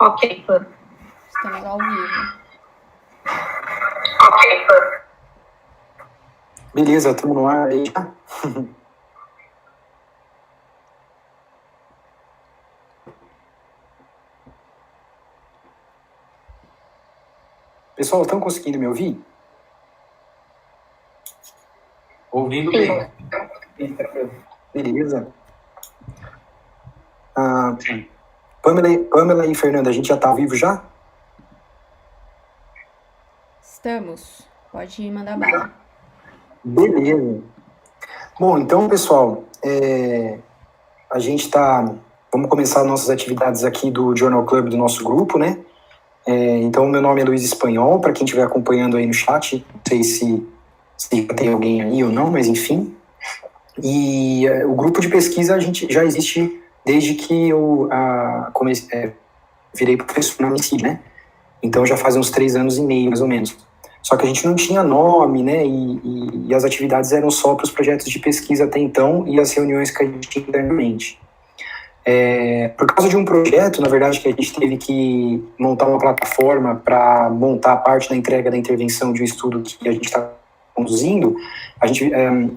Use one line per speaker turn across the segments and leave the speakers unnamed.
Ok, Pan.
Estamos ao vivo.
Ok, Pan.
Beleza, estamos no ar aí já? Pessoal, estão conseguindo me ouvir?
Ouvindo bem.
Beleza. Pamela e Fernanda, a gente já está ao vivo já?
Estamos. Pode mandar bala.
Beleza. Bom, então, pessoal, a gente está... Vamos começar nossas atividades aqui do Journal Club do nosso grupo, né? Então, meu nome é Luiz Espanhol, para quem estiver acompanhando aí no chat, não sei se tem alguém aí ou não, mas enfim. E o grupo de pesquisa a gente já existe desde que eu virei professor na Unici, né? Então já faz uns 3 anos e meio, mais ou menos. Só que a gente não tinha nome, né? E as atividades eram só para os projetos de pesquisa até então e as reuniões que a gente tinha internamente. Por causa de um projeto, na verdade, que a gente teve que montar uma plataforma para montar parte da entrega da intervenção de um estudo que a gente está conduzindo,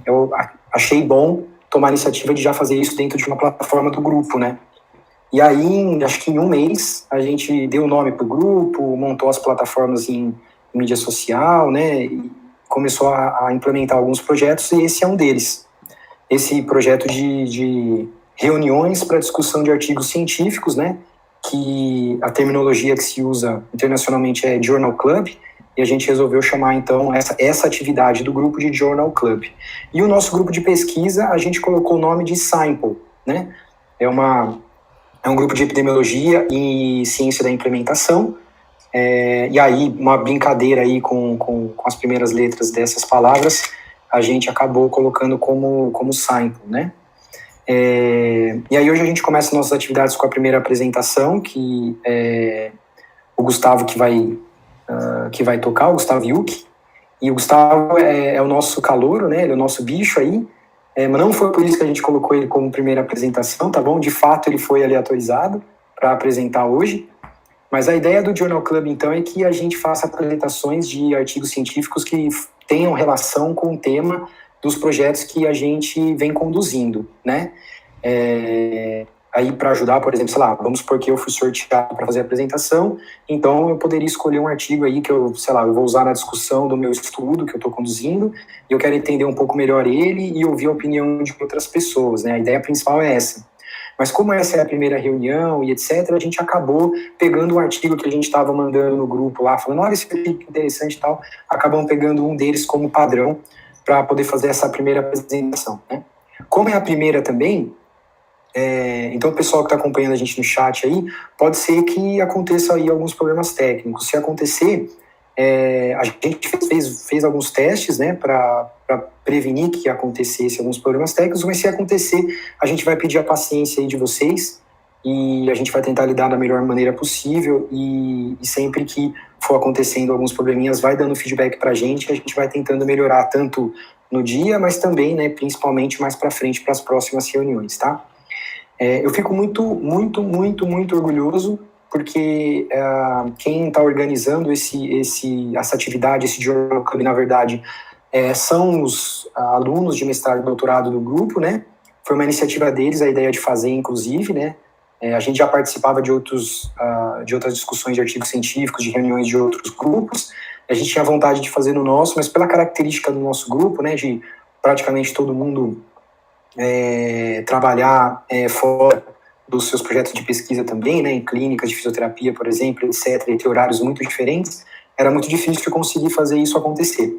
eu achei bom tomar a iniciativa de já fazer isso dentro de uma plataforma do grupo, né? E aí, acho que em um mês, a gente deu o nome para o grupo, montou as plataformas em mídia social, né? E começou a implementar alguns projetos, e esse é um deles. Esse projeto de reuniões para discussão de artigos científicos, né? Que a terminologia que se usa internacionalmente é Journal Club, e a gente resolveu chamar, então, essa atividade do grupo de Journal Club. E o nosso grupo de pesquisa, a gente colocou o nome de Sample, né? É um grupo de epidemiologia e ciência da implementação, e aí, uma brincadeira aí com as primeiras letras dessas palavras, a gente acabou colocando como sample, né? E aí hoje a gente começa nossas atividades com a primeira apresentação, que o Gustavo que vai tocar, o Gustavo Yuki. E o Gustavo é o nosso calouro, né? Ele é o nosso bicho aí. Mas não foi por isso que a gente colocou ele como primeira apresentação, tá bom? De fato, ele foi aleatorizado para apresentar hoje. Mas a ideia do Journal Club, então, é que a gente faça apresentações de artigos científicos que tenham relação com o tema dos projetos que a gente vem conduzindo, né? Aí, para ajudar, por exemplo, sei lá, vamos supor que eu fui sorteado para fazer a apresentação, então eu poderia escolher um artigo aí que eu vou usar na discussão do meu estudo que eu estou conduzindo, e eu quero entender um pouco melhor ele e ouvir a opinião de outras pessoas, né? A ideia principal é essa. Mas como essa é a primeira reunião e etc., a gente acabou pegando um artigo que a gente estava mandando no grupo lá, falando, olha, esse artigo interessante e tal, acabamos pegando um deles como padrão para poder fazer essa primeira apresentação, né? Como é a primeira também, então o pessoal que está acompanhando a gente no chat aí, pode ser que aconteça aí alguns problemas técnicos. Se acontecer, a gente fez alguns testes, né, para prevenir que acontecesse alguns problemas técnicos, mas se acontecer, a gente vai pedir a paciência aí de vocês e a gente vai tentar lidar da melhor maneira possível e sempre que for acontecendo alguns probleminhas, vai dando feedback para a gente vai tentando melhorar tanto no dia, mas também, né, principalmente mais para frente para as próximas reuniões, tá? Eu fico muito, muito, muito, muito orgulhoso porque quem está organizando essa atividade, esse Journal Club, na verdade, são os alunos de mestrado e doutorado do grupo, né? Foi uma iniciativa deles, a ideia de fazer, inclusive, né? A gente já participava de outras discussões de artigos científicos, de reuniões de outros grupos. A gente tinha vontade de fazer no nosso, mas pela característica do nosso grupo, né? De praticamente todo mundo trabalhar fora dos seus projetos de pesquisa também, né, em clínicas de fisioterapia, por exemplo, etc., e ter horários muito diferentes, era muito difícil de conseguir fazer isso acontecer.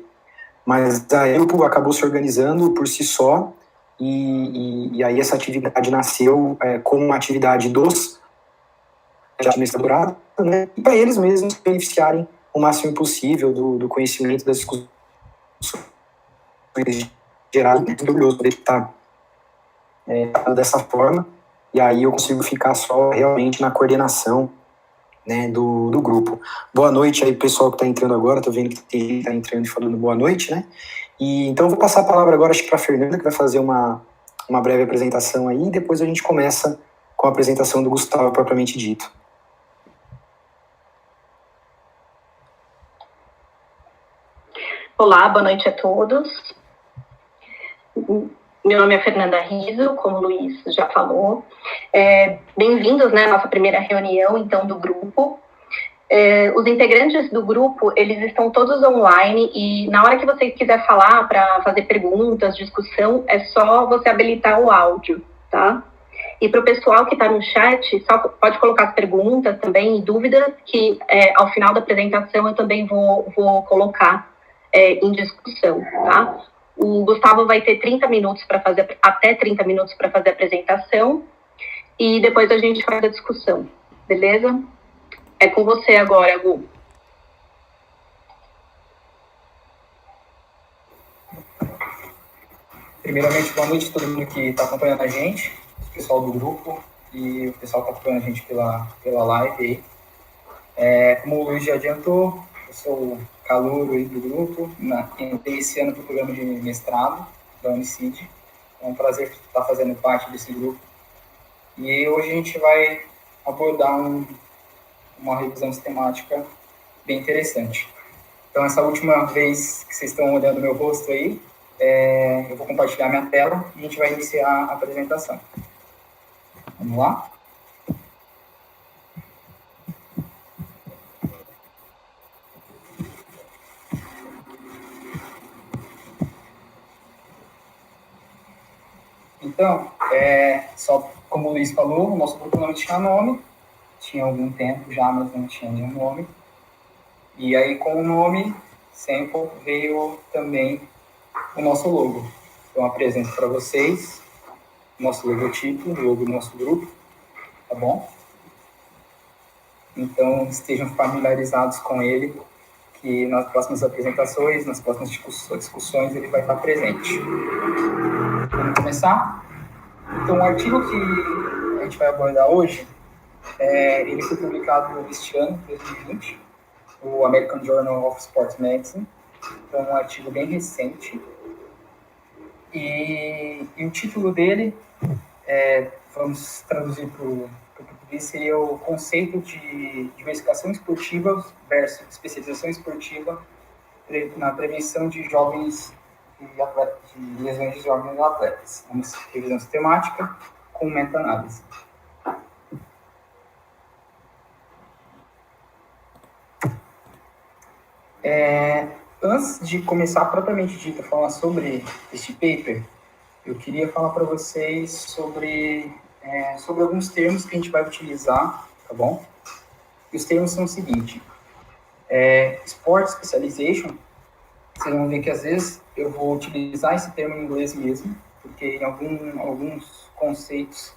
Mas a EUPO acabou se organizando por si só, e aí essa atividade nasceu como uma atividade dos administradores, né, e para eles mesmos beneficiarem o máximo possível do conhecimento das discussões geradas. Muito orgulhoso de estar dessa forma, e aí eu consigo ficar só realmente na coordenação, né, do grupo. Boa noite aí, pessoal que está entrando agora, estou vendo que tem gente que está entrando e falando boa noite, né, e então eu vou passar a palavra agora, acho que para a Fernanda, que vai fazer uma breve apresentação aí, e depois a gente começa com a apresentação do Gustavo, propriamente dito.
Olá, boa noite a todos. Meu nome é Fernanda Riso, como o Luiz já falou. Bem-vindos, né, à nossa primeira reunião, então, do grupo. Os integrantes do grupo, eles estão todos online e na hora que você quiser falar para fazer perguntas, discussão, é só você habilitar o áudio, tá? E para o pessoal que está no chat, só pode colocar as perguntas também e dúvidas que ao final da apresentação eu também vou colocar em discussão, tá? O Gustavo vai ter 30 minutos para fazer, até 30 minutos para fazer a apresentação e depois a gente faz a discussão, beleza? É com você agora, Gu.
Primeiramente, boa noite a todo mundo que está acompanhando a gente, o pessoal do grupo e o pessoal que está acompanhando a gente pela live aí. Como o Luiz já adiantou, eu sou o calouro aí do grupo, entrei esse ano para o programa de mestrado da Unicid. É um prazer estar fazendo parte desse grupo. E hoje a gente vai abordar uma revisão sistemática bem interessante. Então, essa última vez que vocês estão olhando meu rosto aí, eu vou compartilhar minha tela e a gente vai iniciar a apresentação. Vamos lá? Então, só como o Luiz falou, o nosso grupo não tinha nome, tinha algum tempo já, mas não tinha nenhum nome. E aí, com o nome, Sample, veio também o nosso logo. Então, eu apresento para vocês o nosso logotipo, o logo do nosso grupo, tá bom? Então, estejam familiarizados com ele, que nas próximas apresentações, nas próximas discussões, ele vai estar presente. Vamos começar? Então, o artigo que a gente vai abordar hoje, ele foi publicado este ano, 2020, no American Journal of Sports Medicine. Então, é um artigo bem recente. E o título dele, vamos traduzir para o português, seria o conceito de diversificação esportiva versus especialização esportiva na prevenção de jovens de lesões de jovens atletas. Uma revisão sistemática com meta-análise. Antes de começar propriamente dito a falar sobre este paper, eu queria falar para vocês sobre alguns termos que a gente vai utilizar, tá bom? E os termos são o seguinte: Sport Specialization, vocês vão ver que às vezes eu vou utilizar esse termo em inglês mesmo, porque em alguns conceitos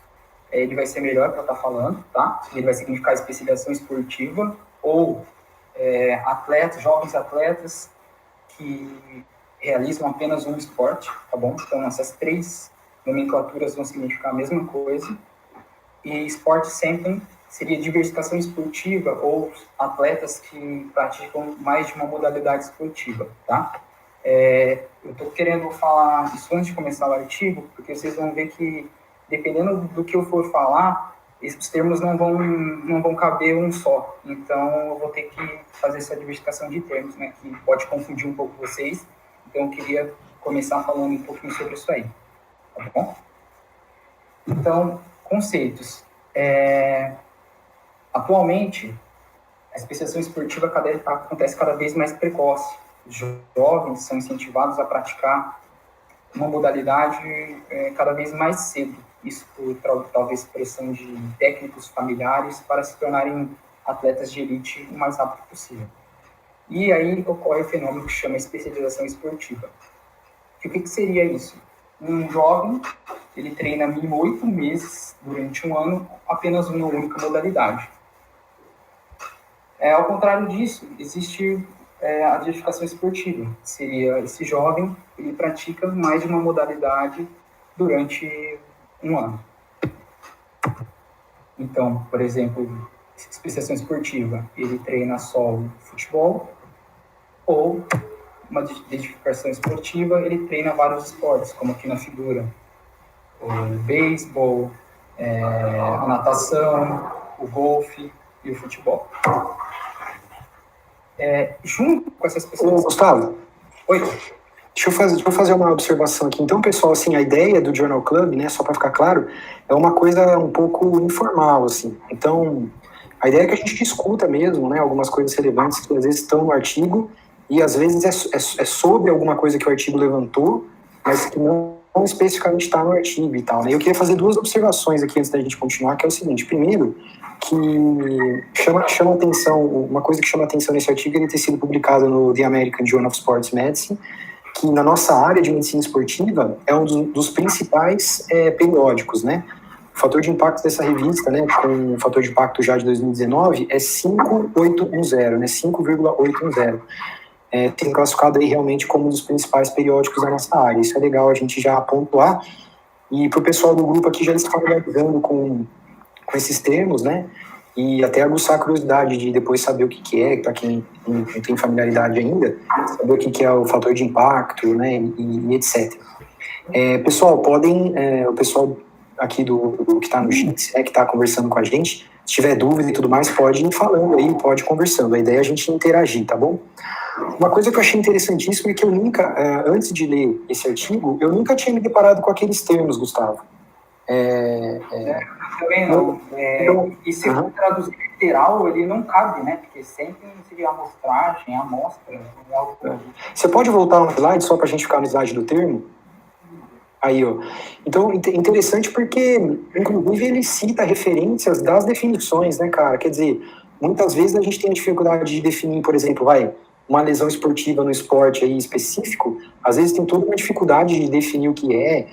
ele vai ser melhor para estar falando, tá? Ele vai significar especialização esportiva ou jovens atletas que realizam apenas um esporte, tá bom? Então, essas três nomenclaturas vão significar a mesma coisa. E Sport Sampling seria diversificação esportiva ou atletas que praticam mais de uma modalidade esportiva, tá? Eu estou querendo falar isso antes de começar o artigo, porque vocês vão ver que, dependendo do que eu for falar, esses termos não vão caber um só. Então, eu vou ter que fazer essa diversificação de termos, né, que pode confundir um pouco vocês. Então, eu queria começar falando um pouquinho sobre isso aí, tá bom? Então, conceitos. Atualmente, a especialização esportiva acontece cada vez mais precoce. Os jovens são incentivados a praticar uma modalidade cada vez mais cedo. Isso por talvez pressão de técnicos familiares para se tornarem atletas de elite o mais rápido possível. E aí ocorre o fenômeno que chama especialização esportiva. E o que seria isso? Um jovem, ele treina mínimo 8 meses durante um ano, apenas uma única modalidade. Ao contrário disso, existe a diversificação esportiva. Seria esse jovem, ele pratica mais de uma modalidade durante um ano. Então, por exemplo, especialização esportiva, ele treina só o futebol, ou uma identificação esportiva, ele treina vários esportes, como aqui na figura, o beisebol, a natação, o golfe e o futebol. Junto com essas pessoas...
Gustavo,
Oi.
Deixa eu fazer uma observação aqui. Então, pessoal, assim, a ideia do Journal Club, né, só para ficar claro, é uma coisa um pouco informal, assim. Então, a ideia é que a gente discuta mesmo, né, algumas coisas relevantes que às vezes estão no artigo e às vezes é sobre alguma coisa que o artigo levantou, mas que não especificamente está no artigo e tal, né. Eu queria fazer duas observações aqui antes da gente continuar, que é o seguinte. Primeiro, que chama atenção, uma coisa que chama atenção nesse artigo é ele ter sido publicado no The American Journal of Sports Medicine, que na nossa área de medicina esportiva é um dos principais periódicos, né? O fator de impacto dessa revista, né, com o fator de impacto já de 2019, é 5,810, né, 5,810. Tem classificado aí realmente como um dos principais periódicos da nossa área. Isso é legal a gente já pontuar. E para o pessoal do grupo aqui já eles estão familiarizando com esses termos, né? E até aguçar a curiosidade de depois saber o que é, para quem não tem familiaridade ainda, saber o que é o fator de impacto, né, e etc. Pessoal, o pessoal aqui do que está no Jits, que está conversando com a gente, se tiver dúvida e tudo mais, pode ir falando aí, pode ir conversando. A ideia é a gente interagir, tá bom? Uma coisa que eu achei interessantíssima é que eu nunca, antes de ler esse artigo, eu nunca tinha me deparado com aqueles termos, Gustavo.
Também não. E se eu traduzir literal, ele não cabe, né? Porque sempre seria amostragem, amostra.
Você pode voltar no slide só para a gente ficar no slide do termo? Aí, ó. Então, interessante porque, inclusive, ele cita referências das definições, né, cara? Quer dizer, muitas vezes a gente tem a dificuldade de definir, por exemplo, uma lesão esportiva no esporte aí específico, às vezes tem toda uma dificuldade de definir o que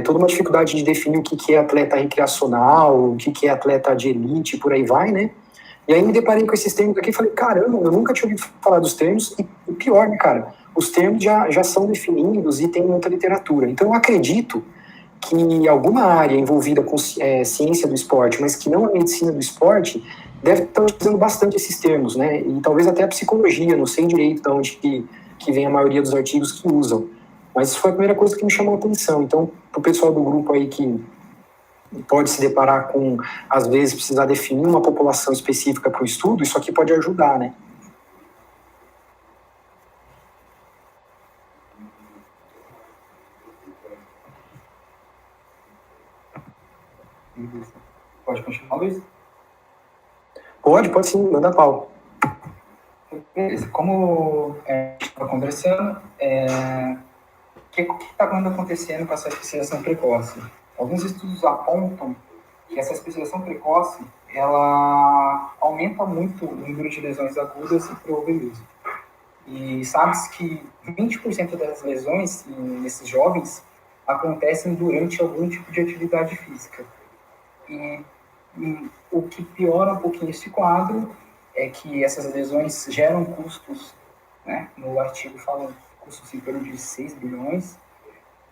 toda uma dificuldade de definir o que é atleta recreacional, o que é atleta de elite, por aí vai, né? E aí me deparei com esses termos aqui e falei, caramba, eu nunca tinha ouvido falar dos termos, e o pior, né, cara, os termos já são definidos e tem muita literatura. Então eu acredito que alguma área envolvida com ciência do esporte, mas que não a medicina do esporte, deve estar utilizando bastante esses termos, né? E talvez até a psicologia, não sei direito de onde que vem a maioria dos artigos que usam. Mas isso foi a primeira coisa que me chamou a atenção. Então, para o pessoal do grupo aí que pode se deparar com, às vezes, precisar definir uma população específica para o estudo, isso aqui pode ajudar, né?
Pode continuar, Luiz?
Pode sim, manda pau.
Beleza. Como a gente estava conversando, o que está acontecendo com essa especialização precoce? Alguns estudos apontam que essa especialização precoce ela aumenta muito o número de lesões agudas e proveísmo. E sabe-se que 20% das lesões nesses jovens acontecem durante algum tipo de atividade física. E o que piora um pouquinho esse quadro é que essas lesões geram custos, né? No artigo falam custos em torno de 6 bilhões,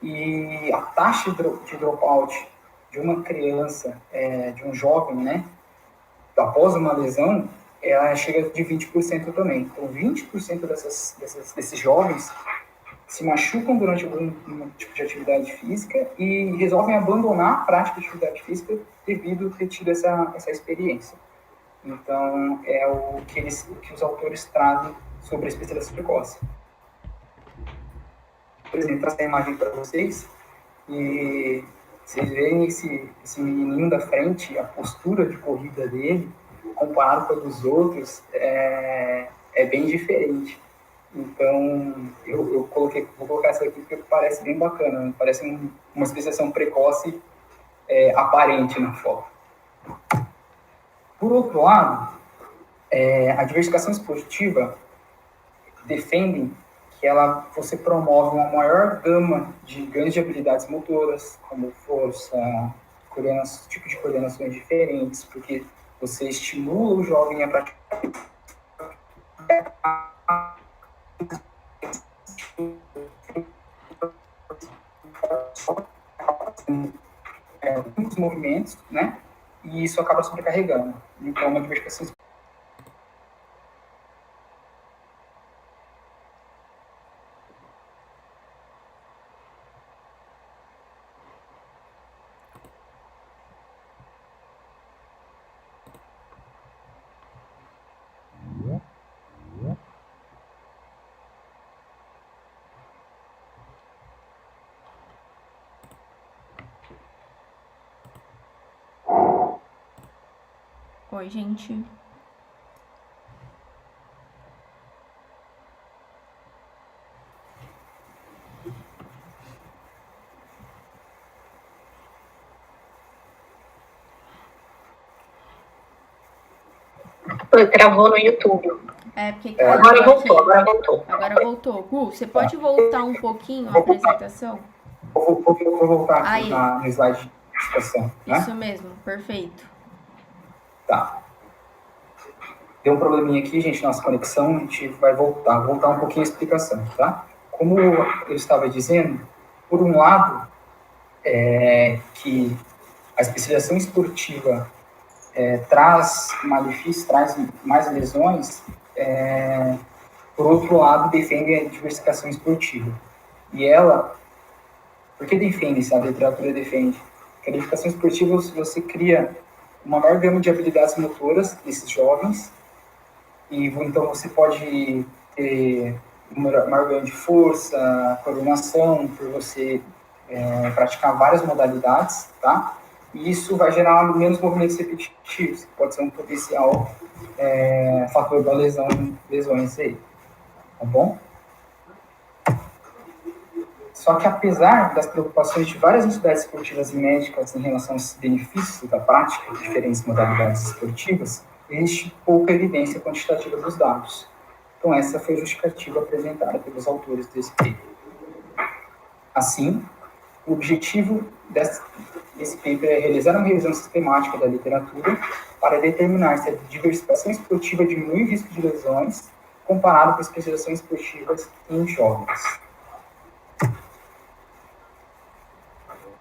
e a taxa de dropout de uma criança, de um jovem, né, após uma lesão, ela chega de 20% também. Então, 20% desses jovens se machucam durante algum tipo de atividade física e resolvem abandonar a prática de atividade física devido a ter tido essa experiência. Então, é o que os autores trazem sobre a especialização precoce. Por exemplo, essa imagem para vocês, e vocês veem esse menininho da frente, a postura de corrida dele, comparado com a dos outros, é bem diferente. Então, vou colocar essa aqui porque parece bem bacana, né? Parece uma especialização precoce aparente na foto. Por outro lado, a diversificação esportiva defendem que você promove uma maior gama de ganhos de habilidades motoras, como força, tipo de coordenações diferentes, porque você estimula o jovem a praticar muitos movimentos, né? E isso acaba sobrecarregando. Então, uma diversificação
Oi, gente.
Travou no YouTube.
É, porque
Agora
caiu
voltou,
aqui.
agora voltou.
Agora voltou. Gu, você pode voltar um pouquinho a apresentação?
Vou voltar aqui
Aí.
no slide de explicação, né?
Isso mesmo, perfeito.
Tá. Deu um probleminha aqui, gente, nossa conexão, a gente vai voltar um pouquinho a explicação, tá? Como eu estava dizendo, por um lado, que a especialização esportiva traz malefícios, traz mais lesões, por outro lado, defende a diversificação esportiva. E ela, por que defende, se a literatura defende? Porque a diversificação esportiva, você cria uma maior gama de habilidades motoras desses jovens, e então você pode ter maior ganho de força, coordenação, por você praticar várias modalidades, tá? E isso vai gerar menos movimentos repetitivos, que pode ser um potencial fator da lesões aí, tá bom? Só que apesar das preocupações de várias entidades esportivas e médicas em relação aos benefícios da prática de diferentes modalidades esportivas, existe pouca evidência quantitativa dos dados. Então, essa foi a justificativa apresentada pelos autores desse paper. Assim, o objetivo desse paper é realizar uma revisão sistemática da literatura para determinar se a diversificação esportiva diminui o risco de lesões comparado com especializações esportivas em jovens.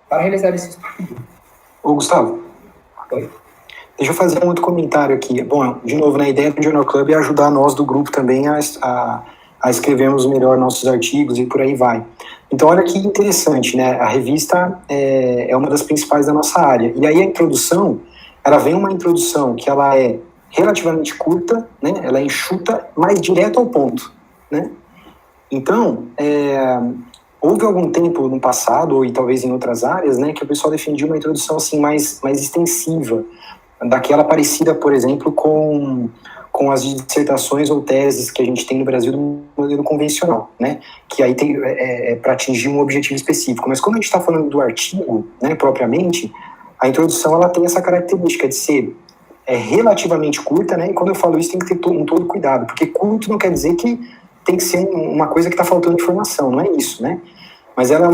Para realizar esse estudo...
Ô, Gustavo.
Oi?
Deixa eu fazer um outro comentário aqui. Bom, de novo, a ideia do Journal Club é ajudar nós do grupo também a escrevermos melhor nossos artigos e por aí vai. Então, olha que interessante, né? A revista é uma das principais da nossa área. E aí a introdução, ela vem uma introdução que ela é relativamente curta, né? Ela é enxuta, mas direto ao ponto, né? Então, houve algum tempo no passado, ou e talvez em outras áreas, né, que o pessoal defendia uma introdução assim, mais extensiva, daquela parecida, por exemplo, com as dissertações ou teses que a gente tem no Brasil do modelo convencional, né, que aí tem para atingir um objetivo específico. Mas quando a gente está falando do artigo, né, propriamente, a introdução ela tem essa característica de ser relativamente curta, né, e quando eu falo isso tem que ter todo cuidado, porque curto não quer dizer que tem que ser uma coisa que está faltando informação, não é isso, né? Mas ela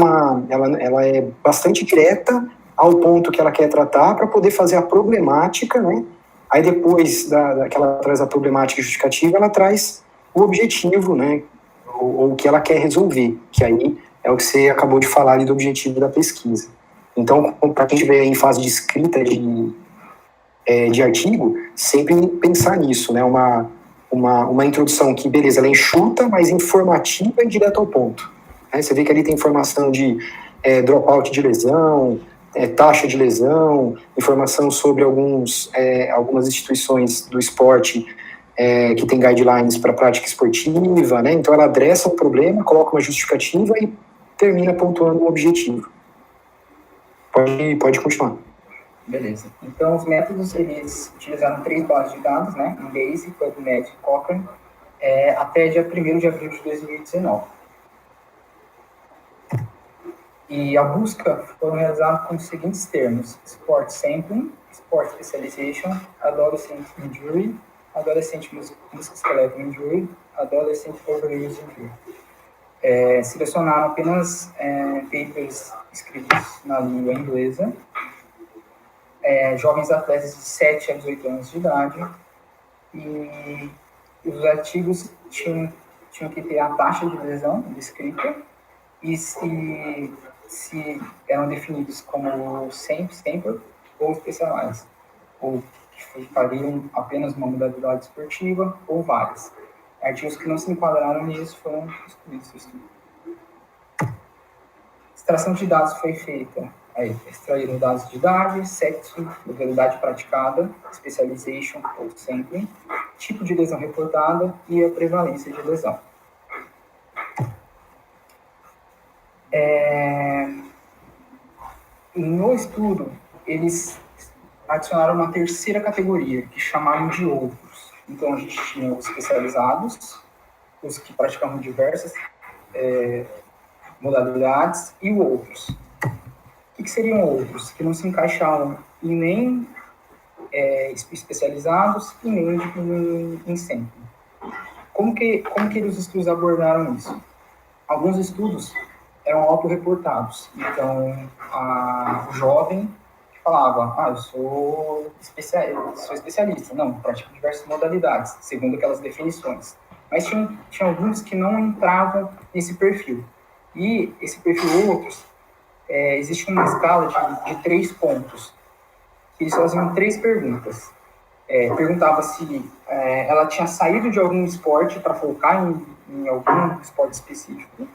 é bastante direta ao ponto que ela quer tratar para poder fazer a problemática, né? Aí depois que ela traz a problemática justificativa, ela traz o objetivo, né? Ou o que ela quer resolver, que aí é o que você acabou de falar ali do objetivo da pesquisa. Então, para quem estiver em fase de escrita de artigo, sempre pensar nisso, né? Uma introdução que, beleza, ela é enxuta, mas informativa e direto ao ponto. Você vê que ali tem informação de dropout de lesão, taxa de lesão, informação sobre algumas instituições do esporte que tem guidelines para prática esportiva, né? Então ela adressa um problema, coloca uma justificativa e termina pontuando um objetivo. Pode continuar.
Beleza. Então, os métodos, eles utilizaram 3 bases de dados, né? Base, PubMed e Cochrane, até dia 1º de abril de 2019. E a busca foram realizadas com os seguintes termos: Sport Sampling, Sport Specialization, Adolescent Injury, Adolescent Musculoskeletal Injury, Adolescent Overuse Injury. Selecionaram apenas papers escritos na língua inglesa, jovens atletas de 7 a 18 anos de idade, e os artigos tinham que ter a taxa de lesão descrita e se eram definidos como sample ou specialized, ou que fariam apenas uma modalidade esportiva ou várias. Artigos que não se enquadraram nisso foram excluídos do estudo. Extração de dados foi feita. Extraíram dados de idade, sexo, modalidade praticada, specialization ou sampling, tipo de lesão reportada e a prevalência de lesão. No estudo, eles adicionaram uma terceira categoria, que chamaram de outros. Então, a gente tinha os especializados, os que praticavam diversas modalidades, e os outros. O que seriam outros? Que não se encaixavam em nem especializados e nem em sempre. Como que os estudos abordaram isso? Alguns estudos eram autorreportados. Então, o jovem falava, eu sou especialista. Não, pratico diversas modalidades, segundo aquelas definições. Mas tinha alguns que não entravam nesse perfil. E esse perfil outros, existe uma escala de 3 pontos. Eles faziam 3 perguntas. Perguntava se ela tinha saído de algum esporte para focar em algum esporte específico,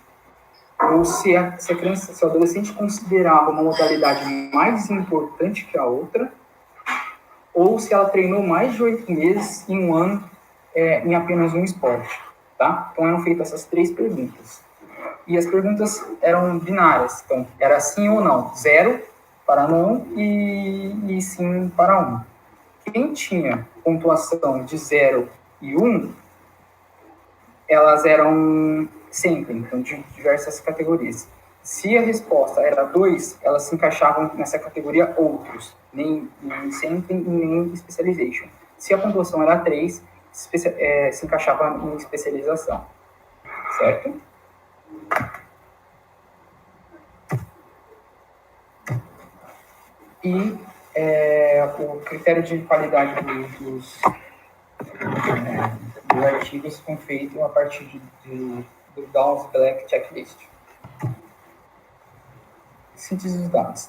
ou se o adolescente considerava uma modalidade mais importante que a outra, ou se ela treinou mais de 8 meses em um ano em apenas um esporte. Tá? Então eram feitas essas 3 perguntas. E as perguntas eram binárias, então era sim ou não, 0 para não e sim para 1. Quem tinha pontuação de 0 e 1, elas eram sempre, então de diversas categorias. Se a resposta era 2, elas se encaixavam nessa categoria outros, nem sempre e nem specialization. Se a pontuação era 3, se encaixava em especialização. Certo? E o critério de qualidade dos artigos foi feito a partir do Downs-Black Checklist. Síntese dos dados.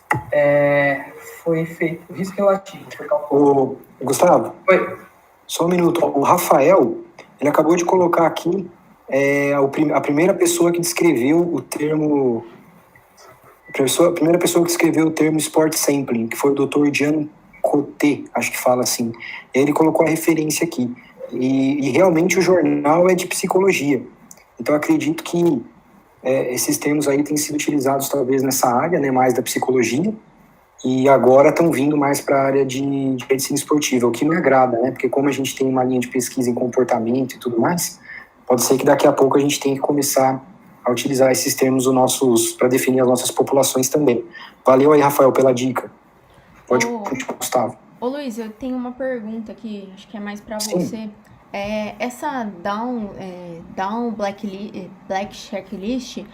Foi feito risco relativo.
Gustavo?
Oi.
Só um minuto. O Rafael, ele acabou de colocar aqui a primeira pessoa que descreveu o termo... A primeira pessoa que escreveu o termo Sport Sampling, que foi o Dr. Jean Coté, acho que fala assim. Ele colocou a referência aqui. E realmente o jornal é de psicologia. Então, acredito que esses termos aí têm sido utilizados talvez nessa área, né, mais da psicologia, e agora estão vindo mais para a área de medicina esportiva, o que me agrada, né, porque como a gente tem uma linha de pesquisa em comportamento e tudo mais, pode ser que daqui a pouco a gente tenha que começar a utilizar esses termos para definir as nossas populações também. Valeu aí, Rafael, pela dica. Pode continuar, Gustavo.
Ô Luiz, eu tenho uma pergunta aqui, acho que é mais para você. Essa Down Black Checklist,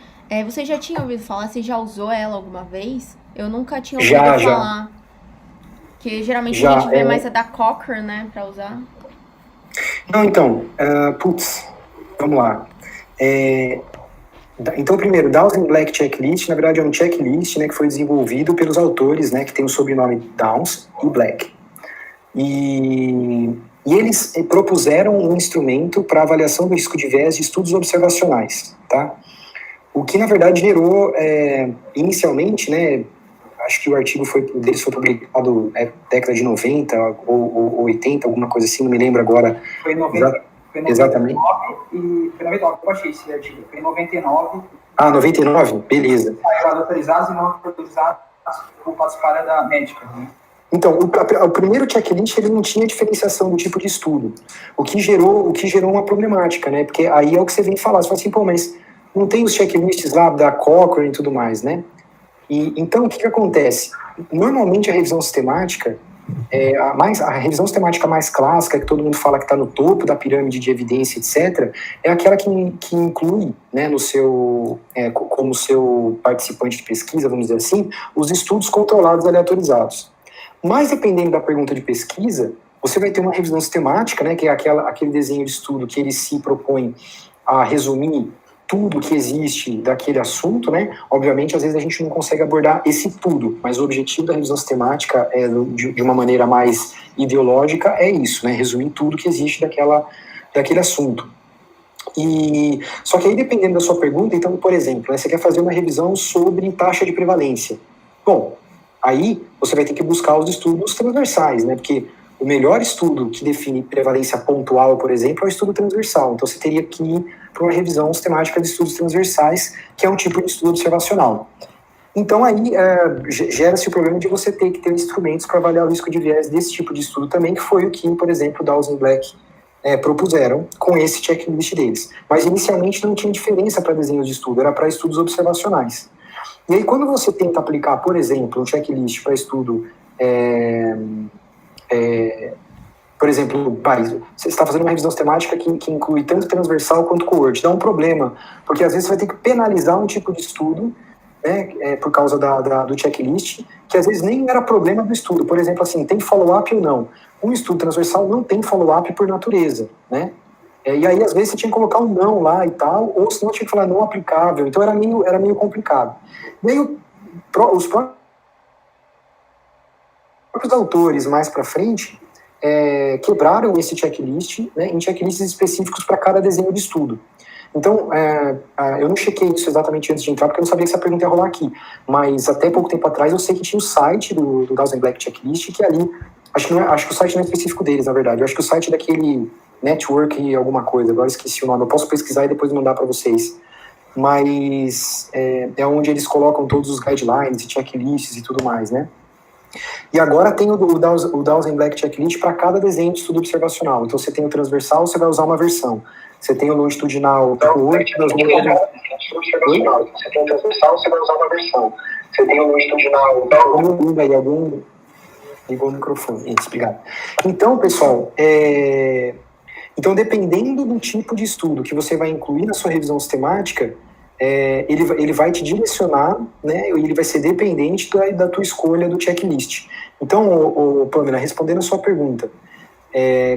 você já tinha ouvido falar? Você já usou ela alguma vez? Eu nunca tinha ouvido falar. Que geralmente a gente vê mais a da Cochrane, né, para usar.
Não, então, vamos lá. Então, primeiro, Downs Black Checklist, na verdade é um checklist, né, que foi desenvolvido pelos autores, né, que tem o sobrenome Downs e Black. E eles propuseram um instrumento para avaliação do risco de viés de estudos observacionais, tá? O que, na verdade, gerou, inicialmente, né, acho que o artigo deles foi publicado década de 90 ou 80, alguma coisa assim, não me lembro agora.
Foi em 90.
Exatamente.
E foi em 99, eu achei esse artigo. Foi em 99.
99? Beleza.
Autorizados e não autorizados por participar da médica, né?
Então, o primeiro checklist ele não tinha diferenciação do tipo de estudo, o que gerou uma problemática, né? Porque aí é o que você vem falar, você fala assim, mas não tem os checklists lá da Cochrane e tudo mais, né? E então o que acontece? Normalmente a revisão sistemática, a revisão sistemática mais clássica, que todo mundo fala que está no topo da pirâmide de evidência, etc., é aquela que inclui, né, como seu participante de pesquisa, vamos dizer assim, os estudos controlados aleatorizados. Mas dependendo da pergunta de pesquisa, você vai ter uma revisão sistemática, né, que é aquele desenho de estudo que ele se propõe a resumir tudo que existe daquele assunto, né? Obviamente, às vezes a gente não consegue abordar esse tudo, mas o objetivo da revisão sistemática, de uma maneira mais ideológica, é isso, né? Resumir tudo que existe daquele assunto. Só que aí, dependendo da sua pergunta, então, por exemplo, né, você quer fazer uma revisão sobre taxa de prevalência. Bom, aí você vai ter que buscar os estudos transversais, né? Porque o melhor estudo que define prevalência pontual, por exemplo, é o estudo transversal. Então, você teria que ir para uma revisão sistemática de estudos transversais, que é um tipo de estudo observacional. Então, aí gera-se o problema de você ter que ter instrumentos para avaliar o risco de viés desse tipo de estudo também, que foi o que, por exemplo, Dawes e Black propuseram com esse checklist deles. Mas, inicialmente, não tinha diferença para desenhos de estudo, era para estudos observacionais. E aí, quando você tenta aplicar, por exemplo, um checklist para estudo, por exemplo, você está fazendo uma revisão sistemática que inclui tanto transversal quanto coorte, dá um problema, porque às vezes você vai ter que penalizar um tipo de estudo, né, por causa do checklist, que às vezes nem era problema do estudo. Por exemplo, assim, tem follow-up ou não? Um estudo transversal não tem follow-up por natureza, né? E aí, às vezes, você tinha que colocar um não lá e tal, ou senão tinha que falar não aplicável. Então, era meio complicado. E aí, os próprios autores, mais para frente, quebraram esse checklist, né, em checklists específicos para cada desenho de estudo. Então, eu não chequei isso exatamente antes de entrar, porque eu não sabia que essa pergunta ia rolar aqui. Mas, até pouco tempo atrás, eu sei que tinha o site do Dawes & Black Checklist, que ali... Acho que o site não é específico deles, na verdade. Eu acho que o site daquele Network alguma coisa, agora esqueci o nome. Eu posso pesquisar e depois mandar para vocês. Mas é onde eles colocam todos os guidelines e checklists e tudo mais, né? E agora tem o Dawes & Black Checklist para cada desenho de estudo observacional. Então, você tem o transversal, você vai usar uma versão. Você tem o longitudinal, você tem o transversal, você vai usar uma versão. Você tem o longitudinal, algum ligou o microfone. Isso, obrigado. Então, pessoal, então, dependendo do tipo de estudo que você vai incluir na sua revisão sistemática, ele vai te direcionar, né, ele vai ser dependente da tua escolha do checklist. Então, Pamela, respondendo a sua pergunta,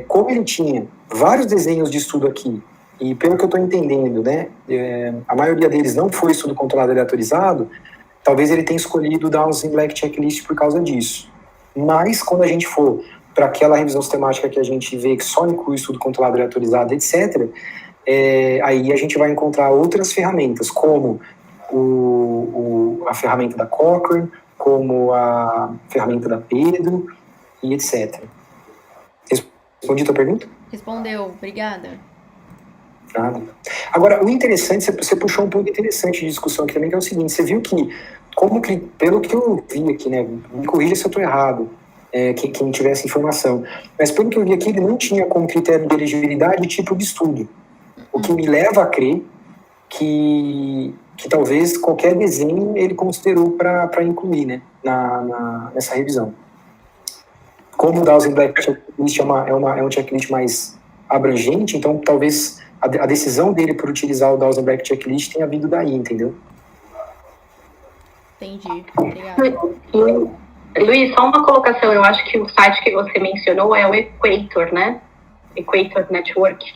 como ele tinha vários desenhos de estudo aqui, e pelo que eu estou entendendo, né, a maioria deles não foi estudo controlado aleatorizado, talvez ele tenha escolhido o Dawes & Black Checklist por causa disso. Mas, quando a gente for para aquela revisão sistemática que a gente vê que só inclui estudo controlado aleatorizado, etc., aí a gente vai encontrar outras ferramentas, como a ferramenta da Cochrane, como a ferramenta da Pedro, e etc. Respondi a tua pergunta?
Respondeu, obrigada.
Nada. Agora, o interessante, você puxou um ponto interessante de discussão aqui também, que é o seguinte, você viu que, pelo que eu vi aqui, né, me corrija se eu estou errado, quem tiver essa informação, mas pelo que eu vi aqui, ele não tinha como critério de elegibilidade tipo de estudo, o que me leva a crer que talvez qualquer desenho ele considerou para incluir, né, nessa revisão. Como o Dawes & Black Checklist é um checklist mais abrangente, então talvez a decisão dele por utilizar o Dawes & Black Checklist tenha vindo daí, entendeu?
Entendi, obrigada.
Luiz, só uma colocação, eu acho que o site que você mencionou é o Equator, né? Equator Network.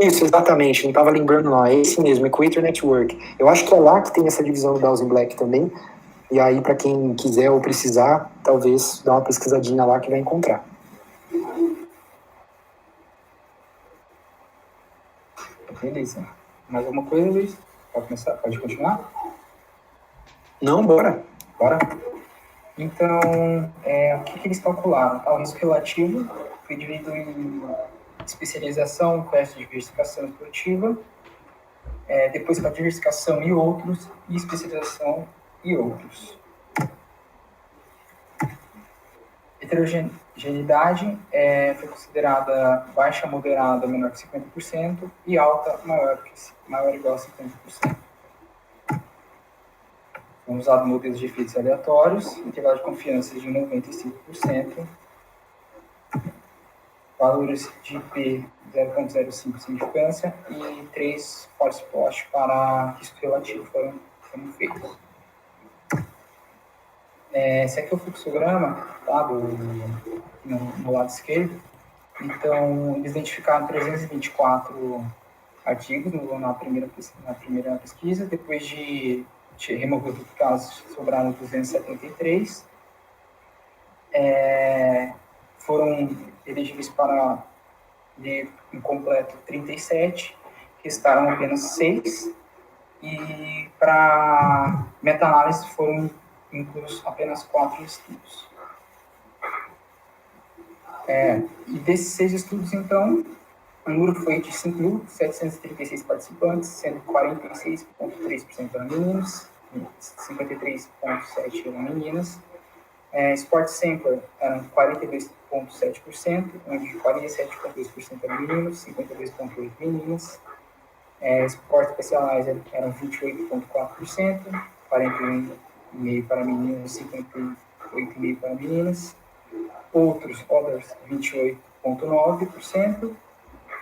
Isso, exatamente, não estava lembrando não, é esse mesmo, Equator Network. Eu acho que é lá que tem essa divisão do Dawes & Black também, e aí para quem quiser ou precisar, talvez dá uma pesquisadinha lá que vai encontrar.
Beleza. Mais alguma coisa, Luiz? Pode começar? Pode continuar?
Não, bora.
Bora. Então, o que eles calcularam? O risco relativo foi dividido em especialização, teste de diversificação esportiva, depois para diversificação e outros, e especialização e outros. Heterogeneidade foi considerada baixa, moderada, menor que 50%, e alta, maior ou igual a 50%. Vamos usar modelos de efeitos aleatórios, intervalo de confiança de 95%, valores de IP 0.05 significância e 3 force plot para risco relativo foram feitos. Esse aqui é o fluxograma, tá, no lado esquerdo. Então, eles identificaram 324 artigos na primeira pesquisa, depois de remover os casos, sobraram 273. Foram elegíveis para ler incompleto 37, restaram apenas 6, e para meta-análise foram inclusos apenas 4 estudos. E desses 6 estudos, então, o número foi de 5.736 participantes, sendo 46,3% eram meninos, 53,7% eram meninas. Sport Center eram 42,7%, onde 47,2% eram meninos, 52,8% meninas. Sport Specializer eram 28,4%, 41,5% para meninos, 58,5% para meninas. Others, 28,9%,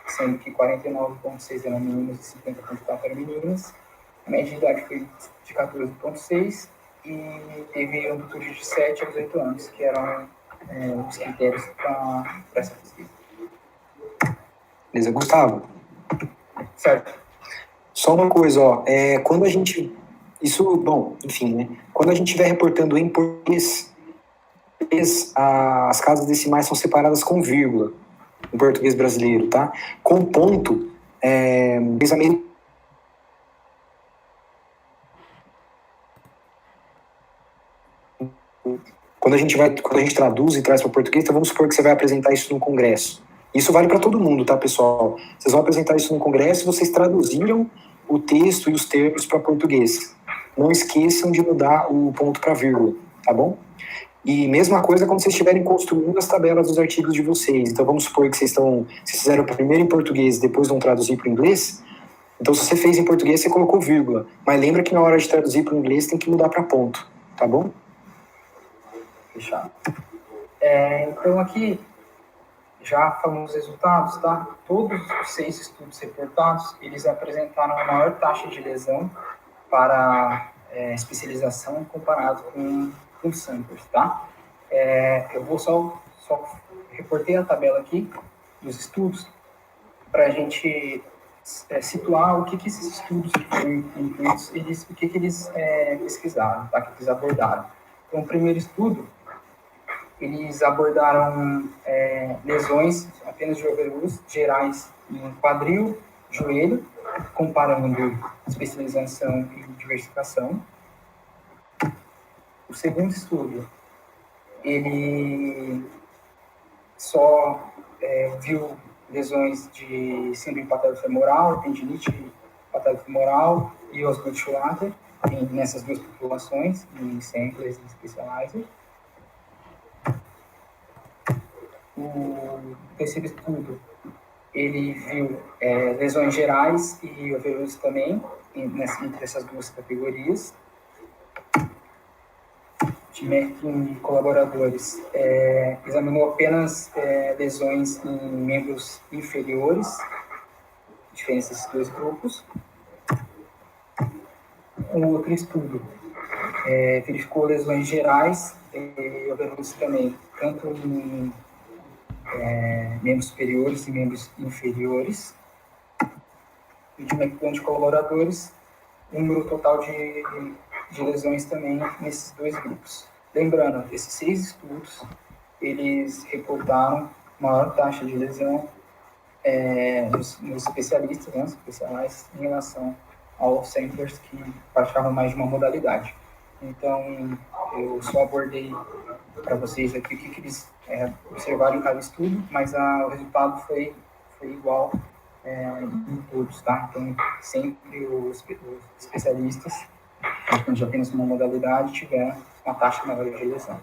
sendo que 49,6% eram meninos e 50,4% eram meninas. A média de idade foi de 14,6% e teve amplitude de 7 a 18 anos, que eram os critérios para essa pesquisa.
Beleza, Gustavo?
Certo.
Só uma coisa, quando a gente... Isso, bom, enfim, né? Quando a gente estiver reportando em português, as casas decimais são separadas com vírgula, em português brasileiro, tá? Com ponto, pensamento... Quando a gente traduz e traz para o português, então vamos supor que você vai apresentar isso no congresso. Isso vale para todo mundo, tá, pessoal? Vocês vão apresentar isso no congresso e vocês traduziram o texto e os termos para português. Não esqueçam de mudar o ponto para vírgula, tá bom? E mesma coisa quando vocês estiverem construindo as tabelas dos artigos de vocês. Então vamos supor que vocês fizeram primeiro em português e depois vão traduzir para o inglês. Então se você fez em português, você colocou vírgula. Mas lembra que na hora de traduzir para o inglês tem que mudar para ponto, tá bom?
Fechado. Então aqui já falamos os resultados, tá? Todos os 6 estudos reportados, eles apresentaram a maior taxa de lesão para especialização comparado com samplers, tá? Eu vou só reportei a tabela aqui dos estudos para a gente situar o que esses estudos que foram incluídos, o que eles pesquisaram, tá? Que eles abordaram. Então, o primeiro estudo, eles abordaram lesões apenas de overuse gerais em quadril, joelho, comparando especialização e diversificação. O segundo estudo, ele só viu lesões de síndrome patelofemoral, tendinite patelofemoral e osgood-Schlatter nessas duas populações, em samplers e specializer. O terceiro estudo, ele viu lesões gerais e overuse também, entre essas duas categorias. De colaboradores, examinou apenas lesões em membros inferiores, diferença desses dois grupos. Um outro estudo verificou lesões gerais e overuse também, tanto em membros superiores e membros inferiores. E de colaboradores, número total de lesões também nesses dois grupos. Lembrando, esses 6 estudos, eles reportaram maior taxa de lesão nos especialistas, né, especialistas, em relação aos samplers que praticavam mais de uma modalidade. Então, eu só abordei para vocês aqui o que eles observaram em cada estudo, mas o resultado foi igual em todos, tá? Então, sempre os especialistas, de apenas uma modalidade, tiveram uma taxa maior de lesão.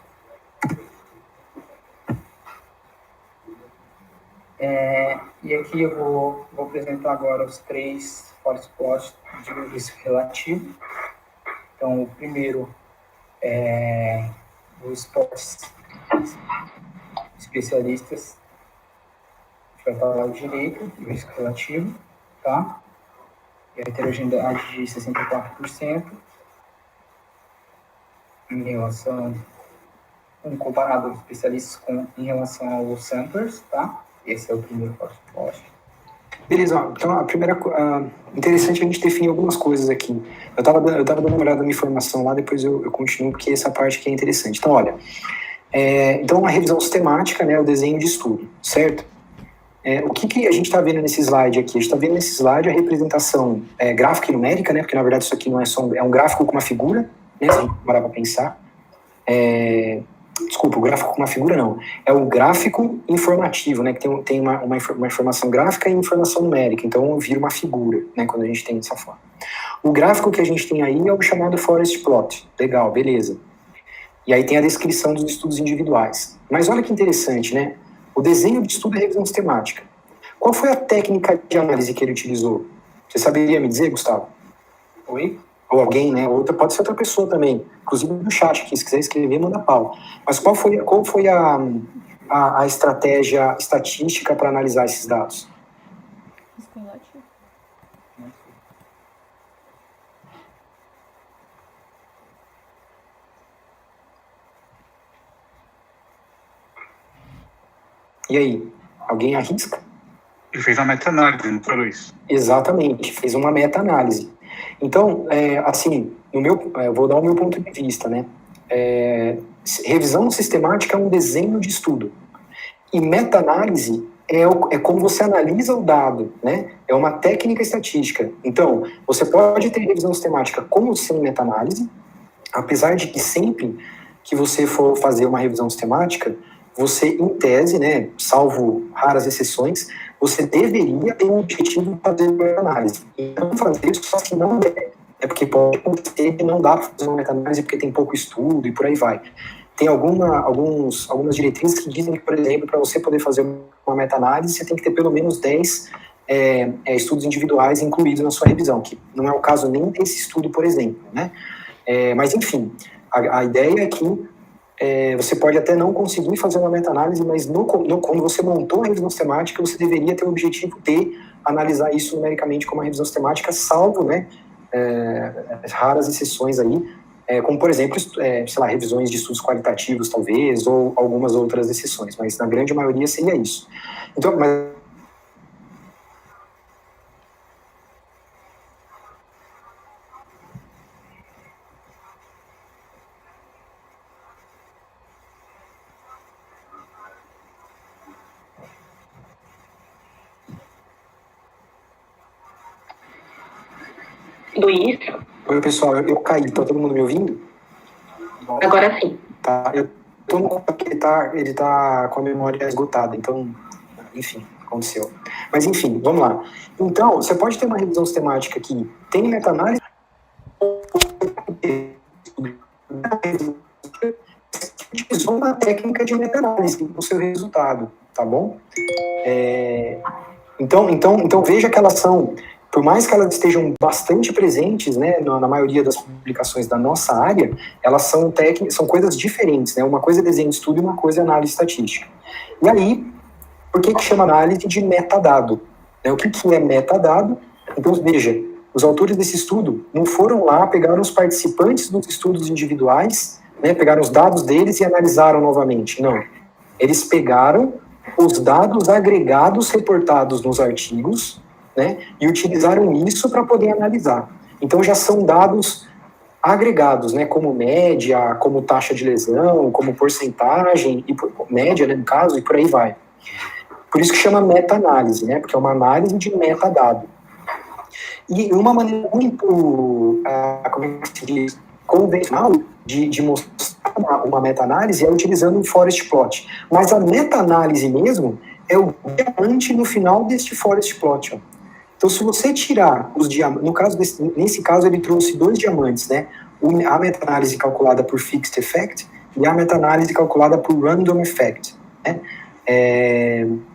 E aqui eu vou apresentar agora os 3 forest plots de risco relativo. Então, o primeiro é os sports especialistas. A gente vai falar o direito do risco relativo, tá? E a heterogeneidade de 64%. Em relação, comparado aos especialistas em relação aos samplers, tá? Esse é o primeiro forest.
Beleza, então a primeira interessante a gente definir algumas coisas aqui. Eu tava dando uma olhada na informação lá, depois eu continuo, porque essa parte aqui é interessante. Então, olha, então a revisão sistemática, né, o desenho de estudo, certo? O que a gente está vendo nesse slide aqui? A gente está vendo nesse slide a representação gráfica e numérica, né, porque na verdade isso aqui não é só um gráfico com uma figura, né, se a gente parar para pensar. Desculpa, o gráfico com uma figura não. É o gráfico informativo, né? Que tem uma informação gráfica e informação numérica. Então, vira uma figura, né? Quando a gente tem dessa forma. O gráfico que a gente tem aí é o chamado forest plot. Legal, beleza. E aí tem a descrição dos estudos individuais. Mas olha que interessante, né? O desenho de estudo é revisão sistemática. Qual foi a técnica de análise que ele utilizou? Você saberia me dizer, Gustavo?
Oi?
Ou alguém, né? Outra, pode ser outra pessoa também. Inclusive no chat aqui, se quiser escrever, manda pau. Mas qual foi a estratégia estatística para analisar esses dados? E aí, alguém arrisca?
Ele fez uma meta-análise, não foi isso?
Exatamente, fez uma meta-análise. Então, assim, eu vou dar o meu ponto de vista, né? Revisão sistemática é um desenho de estudo. E meta-análise é como você analisa o dado, né? É uma técnica estatística. Então, você pode ter revisão sistemática com ou sem meta-análise, apesar de que sempre que você for fazer uma revisão sistemática, você, em tese, né, salvo raras exceções, você deveria ter um objetivo de fazer uma análise. E não fazer isso só se não der. É porque pode acontecer que não dá para fazer uma meta-análise porque tem pouco estudo e por aí vai. Tem algumas diretrizes que dizem que, por exemplo, para você poder fazer uma meta-análise, você tem que ter pelo menos 10 estudos individuais incluídos na sua revisão, que não é o caso nem desse estudo, por exemplo, né? Mas, enfim, a ideia é que você pode até não conseguir fazer uma meta-análise, mas quando você montou a revisão sistemática, você deveria ter o objetivo de analisar isso numericamente como uma revisão sistemática, salvo, né, raras exceções aí, como, por exemplo, sei lá, revisões de estudos qualitativos, talvez, ou algumas outras exceções, mas na grande maioria seria isso. Então, mas
Luiz?
Oi, pessoal, eu caí, tá todo mundo me ouvindo?
Agora sim.
Tá, eu tô no porque ele tá com a memória esgotada, então, enfim, aconteceu. Mas, enfim, vamos lá. Então, você pode ter uma revisão sistemática que tem meta-análise, utilizou uma técnica de meta-análise no seu resultado, tá bom? Então veja que elas são, por mais que elas estejam bastante presentes, né, na maioria das publicações da nossa área, elas são coisas diferentes, né? Uma coisa é desenho de estudo e uma coisa é análise estatística. E aí, por que chama análise de metadado? O que é metadado? Então, veja, os autores desse estudo não foram lá, pegaram os participantes dos estudos individuais, né, pegaram os dados deles e analisaram novamente. Não. Eles pegaram os dados agregados reportados nos artigos, né, e utilizaram isso para poder analisar. Então, já são dados agregados, né, como média, como taxa de lesão, como porcentagem, média, né, no caso, e por aí vai. Por isso que chama meta-análise, né, porque é uma análise de metadado. E uma maneira muito, como é que se diz, convencional de mostrar uma meta-análise é utilizando um forest plot. Mas a meta-análise mesmo é o diamante no final deste forest plot. Ó. Então, se você tirar os diamantes, nesse caso ele trouxe 2 diamantes, né? A meta-análise calculada por fixed effect e a meta-análise calculada por random effect. Né?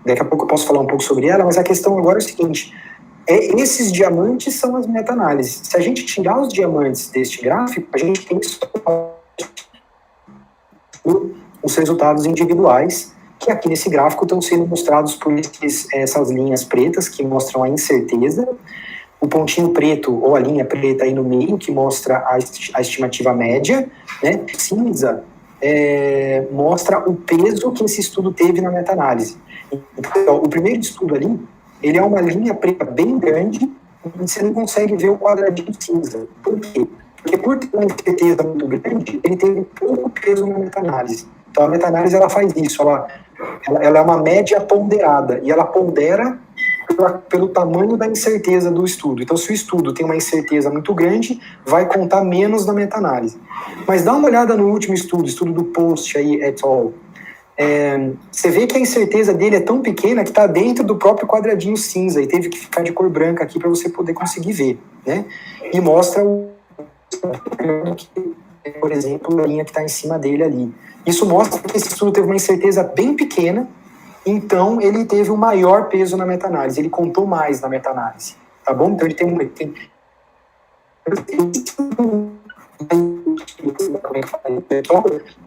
Daqui a pouco eu posso falar um pouco sobre ela, mas a questão agora é o seguinte: esses diamantes são as meta-análises. Se a gente tirar os diamantes deste gráfico, a gente tem os resultados individuais, que aqui nesse gráfico estão sendo mostrados por essas linhas pretas, que mostram a incerteza, o pontinho preto, ou a linha preta aí no meio, que mostra a estimativa média, né? Cinza mostra o peso que esse estudo teve na meta-análise. Então, o primeiro estudo ali, ele é uma linha preta bem grande, e você não consegue ver o quadradinho cinza. Por quê? Porque por ter uma incerteza muito grande, ele teve pouco peso na meta-análise. Então, a meta-análise, ela faz isso, ela é uma média ponderada, e ela pondera pelo tamanho da incerteza do estudo. Então, se o estudo tem uma incerteza muito grande, vai contar menos na meta-análise. Mas dá uma olhada no último estudo do Post aí, et al. Você vê que a incerteza dele é tão pequena que está dentro do próprio quadradinho cinza e teve que ficar de cor branca aqui para você poder conseguir ver, né? E mostra por exemplo, a linha que está em cima dele ali. Isso mostra que esse estudo teve uma incerteza bem pequena, então ele teve um maior peso na meta-análise, ele contou mais na meta-análise, tá bom? Então ele tem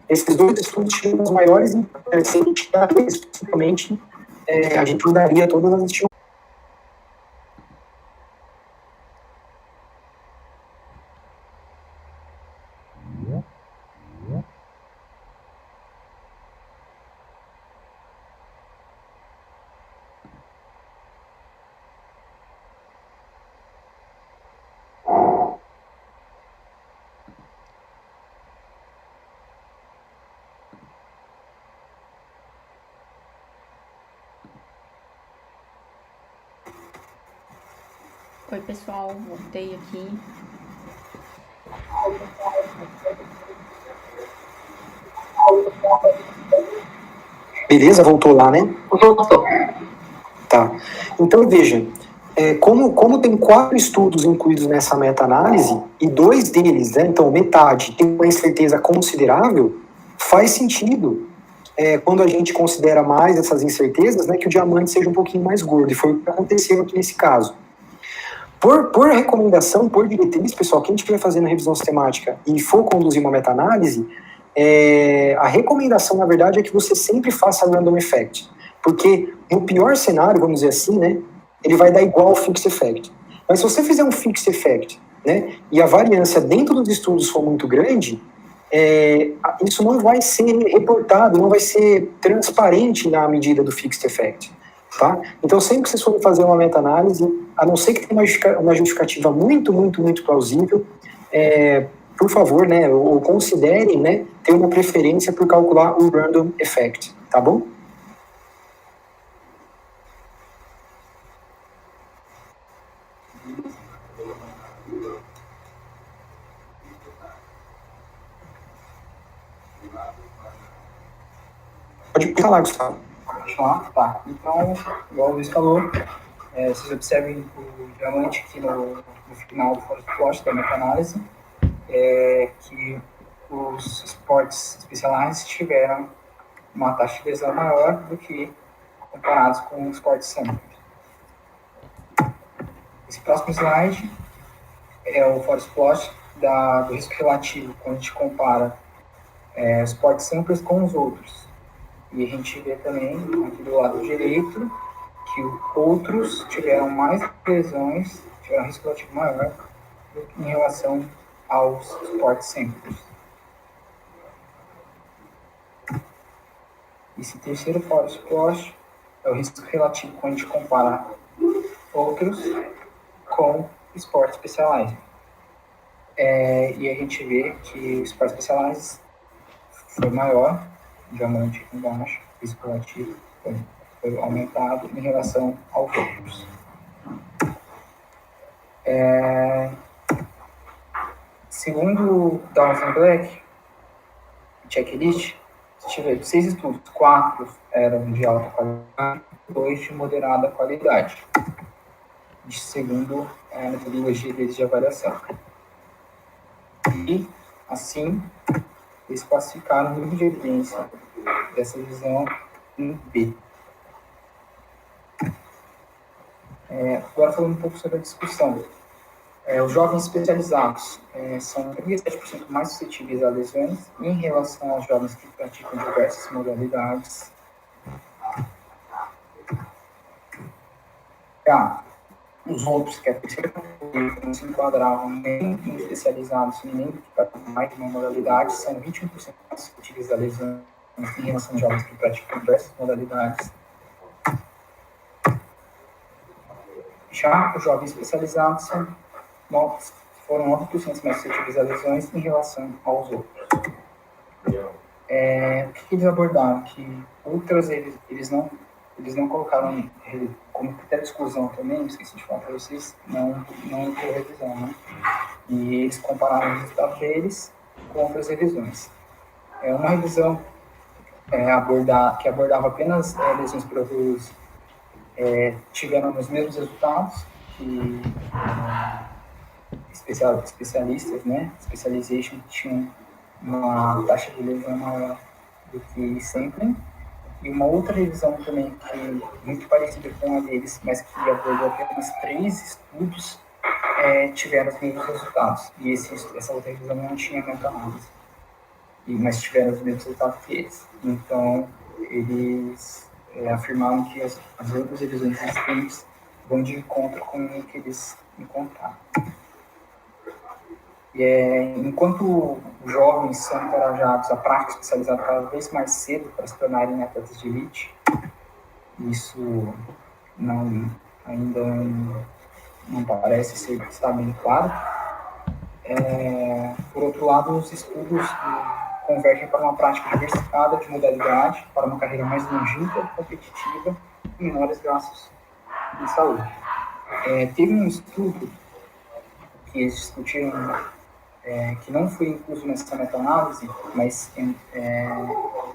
esses dois estudos tinham os maiores interessantes, principalmente a gente mudaria todas as estimativas.
Oi, pessoal, voltei aqui.
Beleza? Voltou lá, né?
Voltou.
Tá. Então, veja, como tem 4 estudos incluídos nessa meta-análise, e 2 deles, né, então metade, tem uma incerteza considerável, faz sentido, quando a gente considera mais essas incertezas, né, que o diamante seja um pouquinho mais gordo, e foi o que aconteceu aqui nesse caso. Por recomendação, por diretriz, pessoal, quem estiver fazendo revisão sistemática e for conduzir uma meta-análise, a recomendação, na verdade, é que você sempre faça random effect. Porque no pior cenário, vamos dizer assim, né, ele vai dar igual ao fixed effect. Mas se você fizer um fixed effect, né, e a variância dentro dos estudos for muito grande, isso não vai ser reportado, não vai ser transparente na medida do fixed effect. Tá? Então, sempre que vocês forem fazer uma meta-análise, a não ser que tenha uma justificativa muito, muito, muito plausível, por favor, né, ou considerem, né, ter uma preferência por calcular o random effect, tá bom? Pode falar, Gustavo.
Continuar? Tá. Então, igual o Luiz falou, vocês observem o diamante aqui no final do forest plot da meta-análise, que os esportes especialized tiveram uma taxa de lesão maior do que comparados com os esportes simples. Esse próximo slide é o forest plot do risco relativo, quando a gente compara os esportes simples com os outros. E a gente vê também, aqui do lado direito, que outros tiveram mais lesões, tiveram um risco relativo maior em relação aos esportes simples. Esse terceiro forest plot é o risco relativo quando a gente compara outros com esportes especializados. E a gente vê que o esporte especializado foi maior, diamante aqui embaixo, risco relativo foi aumentado em relação aos outros. Segundo Downs and Black, checklist, tive 6 estudos, 4 eram de alta qualidade, 2 de moderada qualidade, segundo a metodologia deles de avaliação. E, assim, eles classificaram o nível de evidência dessa visão em B. Agora falando um pouco sobre a discussão. Os jovens especializados são 37% mais suscetíveis a lesões em relação aos jovens que praticam diversas modalidades. Os outros, que é a terceira categoria, não se enquadravam nem em especializados nem que praticam mais de uma modalidade, são 21% mais suscetíveis a lesões em relação aos jovens que praticam diversas modalidades. Já os jovens especializados foram 9% mais suscetíveis a lesões em relação aos outros. O que eles abordaram? Que outras eles não colocaram como critério de exclusão também, esqueci de falar para vocês, não incluiu revisão, né? E eles compararam os resultados deles com outras revisões. Uma revisão que abordava apenas lesões por overdose, tiveram os mesmos resultados que especialistas, né? Specialization tinham uma taxa de lesão maior do que sampling. E uma outra revisão também, que muito parecida com a deles, mas que abordou apenas 3 estudos, tiveram os mesmos resultados. E essa outra revisão não tinha meta-análise, mas tiveram os mesmos resultados que eles. Então, eles afirmaram que as outras revisões existentes vão de encontro com o que eles encontraram. Enquanto os jovens são encorajados a prática especializada cada vez mais cedo para se tornarem atletas de elite, isso ainda não parece estar bem claro. Por outro lado, os estudos convergem para uma prática diversificada de modalidade, para uma carreira mais longínqua, competitiva e menores gastos em saúde. Teve um estudo que eles discutiram, que não foi incluso nessa meta-análise, mas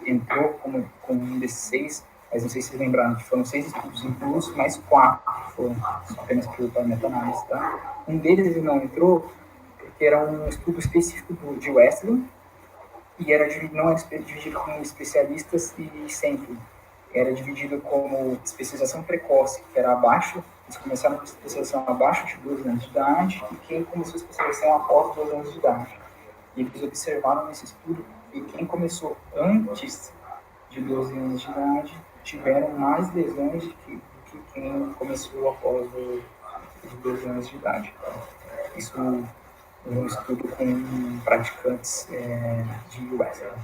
entrou como um desses 6, mas não sei se vocês lembraram que foram 6 estudos inclusos, mais 4 foram apenas para meta-análise, tá? Um deles ele não entrou porque era um estudo específico de Wesleyan e não era dividido como especialistas e sempre. Era dividido como especialização precoce, que era abaixo, eles começaram com especialização abaixo de 12 anos de idade, e quem começou a especialização após 12 anos de idade. E eles observaram nesse estudo que quem começou antes de 12 anos de idade tiveram mais lesões do que quem começou após os 12 anos de idade. Isso é um estudo com praticantes de Wesleyan.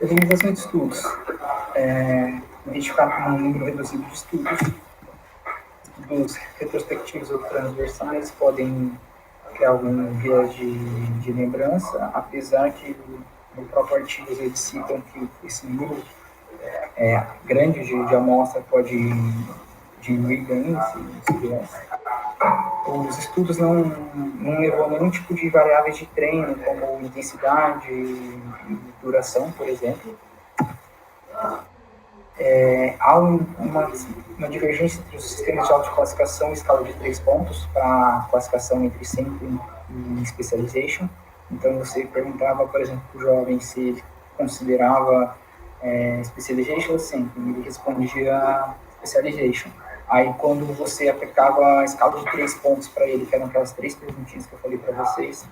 Organização de estudos. Identificar um número reduzido de estudos retrospectivos ou transversais podem criar algum viés de lembrança, apesar que no próprio artigo eles citam que esse número grande de amostra pode diminuir ganhos e viés. Os estudos não levou nenhum tipo de variáveis de treino, como intensidade e duração, por exemplo. Há uma divergência entre os sistemas de autoclassificação e escala de 3 pontos para classificação entre sampling e specialization. Então, você perguntava, por exemplo, para o jovem se ele considerava specialization ou sampling, ele respondia specialization. Aí, quando você aplicava a escala de 3 pontos para ele, que eram aquelas 3 perguntinhas que eu falei para vocês,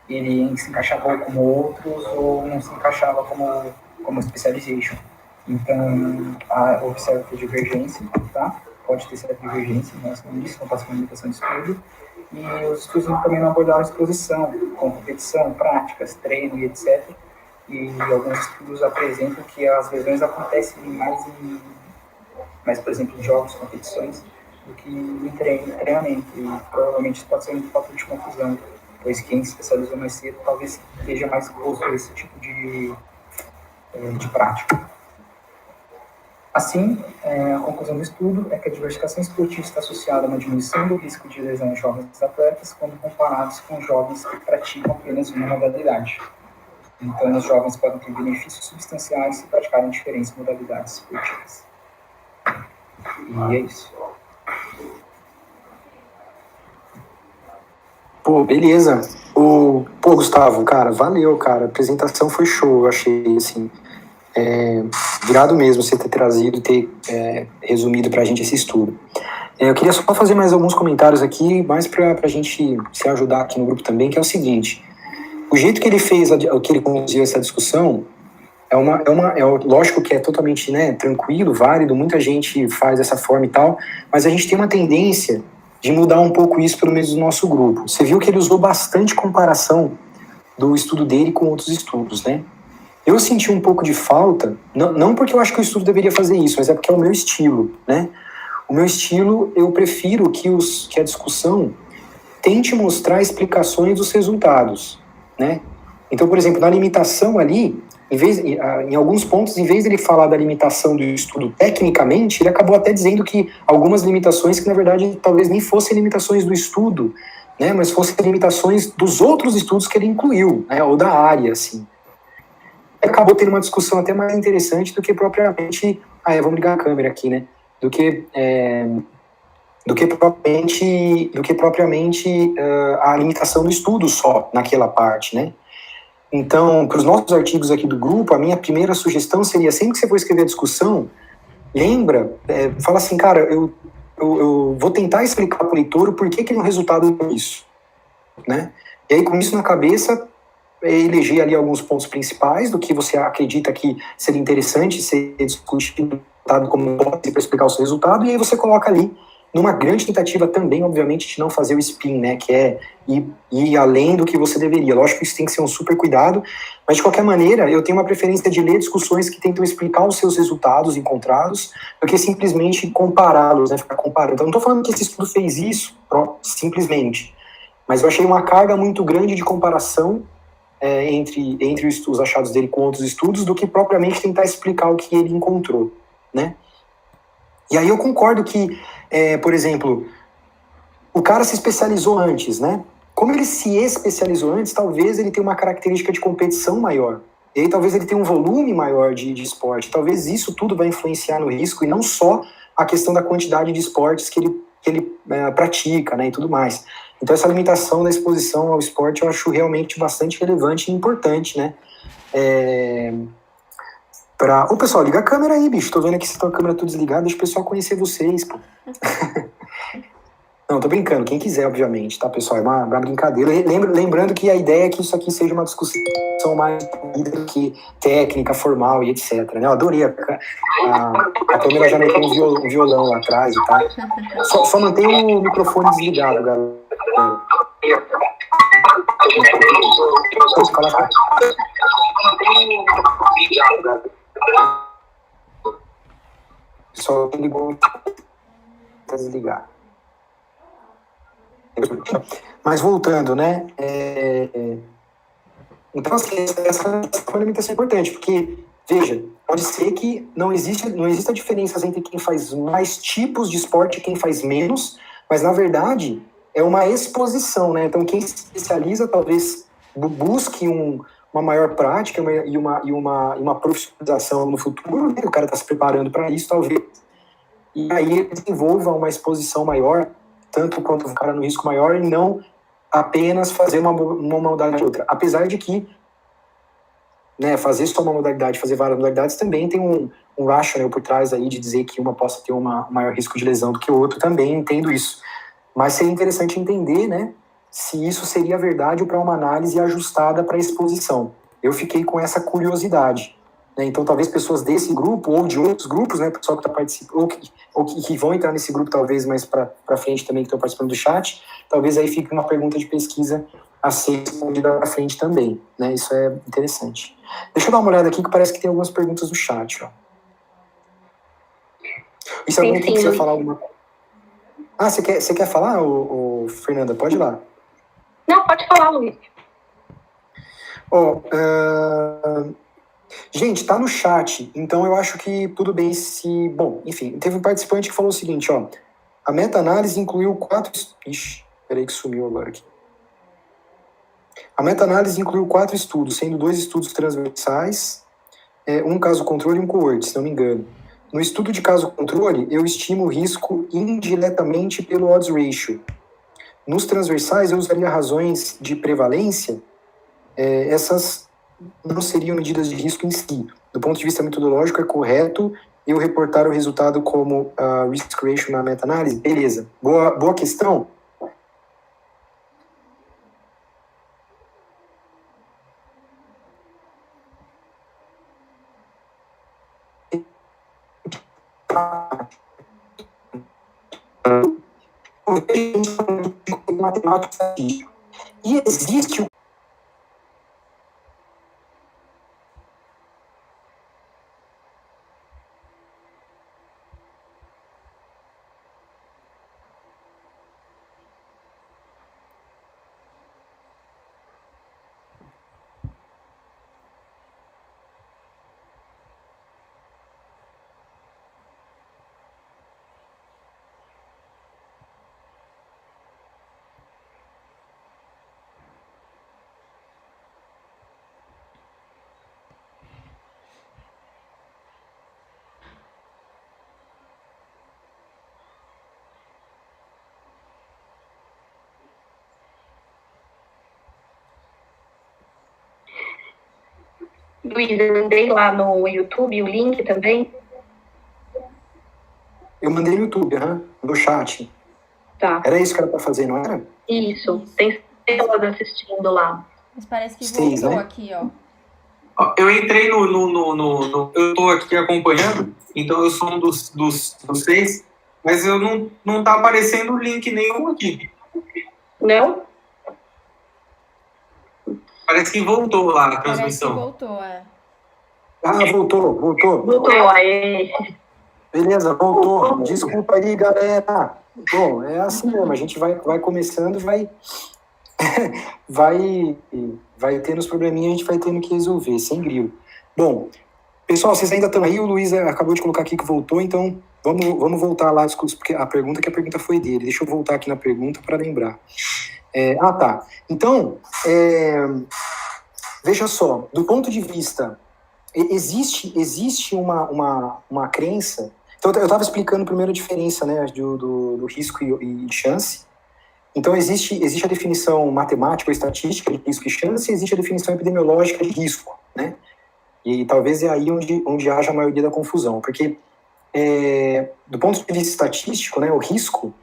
ele se encaixava como outros ou não se encaixava como specialization. Então, observa que a divergência, tá? Pode ter certa divergência nisso, não passa limitação de estudo. E os estudos também não abordaram exposição, competição, práticas, treino e etc. E alguns estudos apresentam que as lesões acontecem mais, por exemplo, em jogos, competições, do que em treinamento. E provavelmente isso pode ser um fator de confusão, pois quem se especializou mais cedo talvez esteja mais exposto a esse tipo de prática. Assim, a conclusão do estudo é que a diversificação esportiva está associada a uma diminuição do risco de lesão em jovens atletas quando comparados com jovens que praticam apenas uma modalidade. Então, os jovens podem ter benefícios substanciais se praticarem diferentes modalidades esportivas. E é isso.
Pô, beleza. Pô, Gustavo, cara, valeu, cara. A apresentação foi show, eu achei, assim. Virado mesmo você ter trazido e ter resumido pra gente esse estudo. Eu queria só fazer mais alguns comentários aqui, mais pra gente se ajudar aqui no grupo também, que é o seguinte. O jeito que ele fez, que ele conduziu essa discussão, lógico que é totalmente, né, tranquilo, válido, muita gente faz dessa forma e tal, mas a gente tem uma tendência de mudar um pouco isso pelo menos no nosso grupo. Você viu que ele usou bastante comparação do estudo dele com outros estudos, né? Eu senti um pouco de falta, não porque eu acho que o estudo deveria fazer isso, mas é porque é o meu estilo, né? O meu estilo, eu prefiro que a discussão tente mostrar explicações dos resultados, né? Então, por exemplo, na limitação ali, em alguns pontos, em vez de ele falar da limitação do estudo tecnicamente, ele acabou até dizendo que algumas limitações que, na verdade, talvez nem fossem limitações do estudo, né? Mas fossem limitações dos outros estudos que ele incluiu, né? Ou da área, assim. acabou tendo uma discussão até mais interessante do que propriamente, vamos ligar a câmera aqui, né? Do que propriamente a limitação do estudo só naquela parte, né? Então, para os nossos artigos aqui do grupo, a minha primeira sugestão seria, sempre que você for escrever a discussão, fala assim, cara, eu vou tentar explicar para o leitor o porquê que no resultado é isso, né? E aí, com isso na cabeça, eleger ali alguns pontos principais do que você acredita que seria interessante ser discutido como hipótese para explicar o seu resultado, e aí você coloca ali, numa grande tentativa também, obviamente, de não fazer o spin, né, que é ir além do que você deveria. Lógico que isso tem que ser um super cuidado, mas de qualquer maneira, eu tenho uma preferência de ler discussões que tentam explicar os seus resultados encontrados, do que simplesmente compará-los, né, ficar comparando. Então, não estou falando que esse estudo fez isso, simplesmente, mas eu achei uma carga muito grande de comparação entre os achados dele com outros estudos, do que propriamente tentar explicar o que ele encontrou, né? E aí eu concordo que, por exemplo, o cara se especializou antes, né? Como ele se especializou antes, talvez ele tenha uma característica de competição maior. E aí talvez ele tenha um volume maior de esporte. Talvez isso tudo vai influenciar no risco, e não só a questão da quantidade de esportes que ele pratica, né, e tudo mais. Então essa limitação da exposição ao esporte eu acho realmente bastante relevante e importante, né? Ô, pessoal, liga a câmera aí, bicho. Tô vendo aqui se tá a câmera tudo desligada, deixa o pessoal conhecer vocês, pô. Não, tô brincando, quem quiser, obviamente, tá, pessoal? É uma brincadeira. Lembrando que a ideia é que isso aqui seja uma discussão mais do que técnica, formal e etc, né? Eu adorei. A câmera já meteu um violão lá atrás e tal. Só mantém o microfone desligado, galera. Só ligou para desligar. Mas voltando, né? Então, assim, essa é uma limitação importante, porque, veja, pode ser que não exista diferenças entre quem faz mais tipos de esporte e quem faz menos, mas, na verdade, é uma exposição, né? Então, quem se especializa, talvez busque uma maior prática e uma profissionalização no futuro, né? O cara está se preparando para isso, talvez, e aí ele desenvolva uma exposição maior, tanto quanto o cara no risco maior, e não apenas fazer uma modalidade ou outra. Apesar de que, né, fazer só uma modalidade, fazer várias modalidades, também tem um rationale por trás aí de dizer que uma possa ter um maior risco de lesão do que o outro, também entendo isso. Mas seria interessante entender, né, se isso seria verdade para uma análise ajustada para a exposição. Eu fiquei com essa curiosidade. Né? Então, talvez pessoas desse grupo ou de outros grupos, né, pessoal que está participando, ou que vão entrar nesse grupo, talvez mais para frente também, que estão participando do chat, talvez aí fique uma pergunta de pesquisa a ser respondida para frente também. Né? Isso é interessante. Deixa eu dar uma olhada aqui, que parece que tem algumas perguntas no chat. Ó. E se alguém quiser falar alguma coisa? Ah, você quer falar, Fernanda? Pode ir lá.
Não, pode falar, Luiz.
Gente, tá no chat, então eu acho que tudo bem se... Bom, enfim, teve um participante que falou o seguinte, ó. A meta-análise incluiu 4... Ixi, peraí que sumiu agora aqui. A meta-análise incluiu 4 estudos, sendo 2 estudos transversais, um caso-controle e um coorte, se não me engano. No estudo de caso-controle, eu estimo o risco indiretamente pelo odds ratio. Nos transversais, eu usaria razões de prevalência, essas não seriam medidas de risco em si. Do ponto de vista metodológico, é correto eu reportar o resultado como risk ratio na meta-análise? Beleza. Boa questão. Matemática e existe
Luiz, eu mandei lá no YouTube o link também.
Eu mandei no YouTube, no chat.
Tá.
Era isso que era pra fazer, não era?
Isso, tem pessoas assistindo lá.
Mas parece que
6,
voltou
né?
aqui, ó.
Eu entrei eu tô aqui acompanhando, então eu sou um dos 6, mas eu não tá aparecendo link nenhum aqui.
Não?
Parece que voltou lá a
Parece que
transmissão.
voltou,
Voltou.
Voltou, aí.
Beleza, voltou. Desculpa aí, galera. Bom, é assim mesmo, a gente vai começando, vai tendo os probleminhas, a gente vai tendo que resolver, sem grilo. Bom, pessoal, vocês ainda estão aí, o Luiz acabou de colocar aqui que voltou, então vamos voltar lá, porque a pergunta foi dele. Deixa eu voltar aqui na pergunta para lembrar. Tá. Então, veja só, do ponto de vista, existe uma crença. Então, eu estava explicando primeiro a diferença, né, do risco e chance. Então, existe a definição matemática ou estatística de risco e chance, e existe a definição epidemiológica de risco, né? E talvez é aí onde haja a maioria da confusão, porque do ponto de vista estatístico, né, o risco,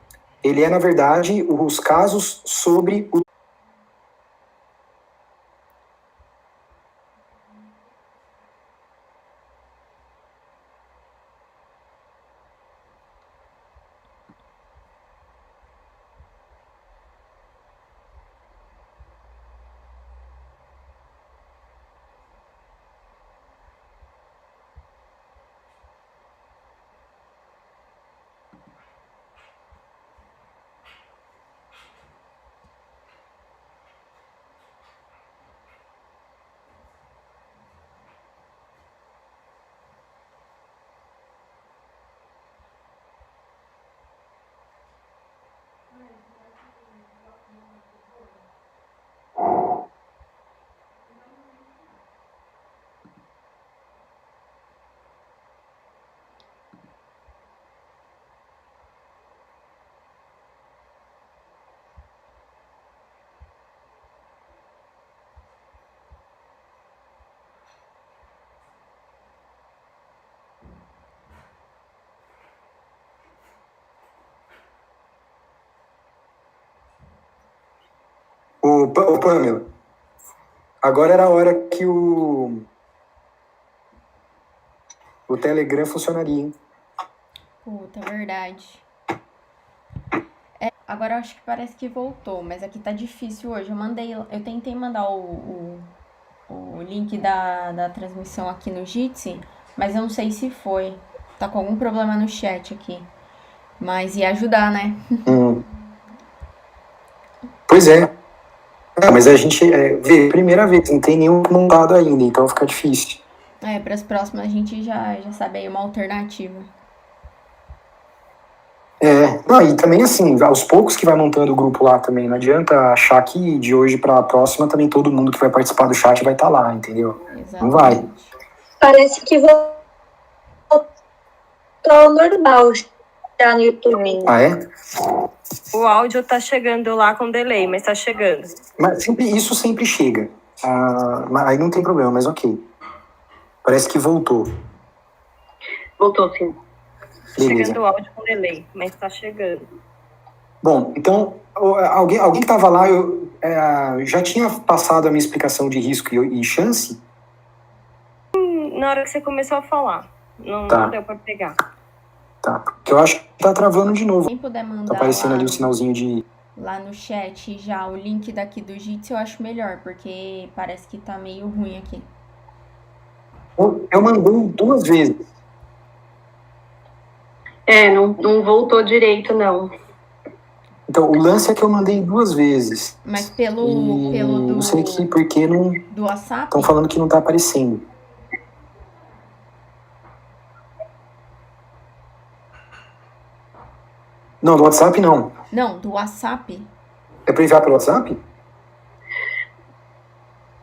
ele é, na verdade, os casos sobre o Pamela, agora era a hora que o Telegram funcionaria, hein?
Puta, verdade. Agora eu acho que parece que voltou, mas aqui tá difícil hoje. Eu tentei mandar o link da transmissão aqui no Jitsi, mas eu não sei se foi. Tá com algum problema no chat aqui. Mas ia ajudar, né?
Pois é. Mas a gente vê primeira vez, não tem nenhum montado ainda, então fica difícil.
Para as próximas a gente já sabe aí uma alternativa.
E também assim, aos poucos que vai montando o grupo lá também, não adianta achar que de hoje para a próxima também todo mundo que vai participar do chat vai estar lá, entendeu?
Exatamente.
Não vai.
Parece que voltou ao normal já no YouTube.
Ah, é?
O áudio tá chegando lá com delay, mas tá chegando.
Mas isso sempre chega. Mas aí não tem problema, mas ok. Parece que voltou.
Voltou, sim.
Beleza.
Chegando o áudio com delay, mas tá chegando.
Bom, então, alguém que estava lá, já tinha passado a minha explicação de risco e chance?
Na hora que você começou a falar, não deu pra pegar.
Tá, porque eu acho que tá travando de novo.
Quem puder mandar
Tá aparecendo
lá,
ali o sinalzinho de...
lá no chat já o link daqui do Jitsi, eu acho melhor, porque parece que tá meio ruim aqui.
Eu mandei 2 vezes.
Não voltou direito, não.
Então, o lance é que eu mandei 2 vezes.
Mas pelo do...
Não sei porque não...
Do WhatsApp?
Estão falando que não tá aparecendo. Não, do WhatsApp não.
Não, do WhatsApp?
É pra enviar pelo WhatsApp?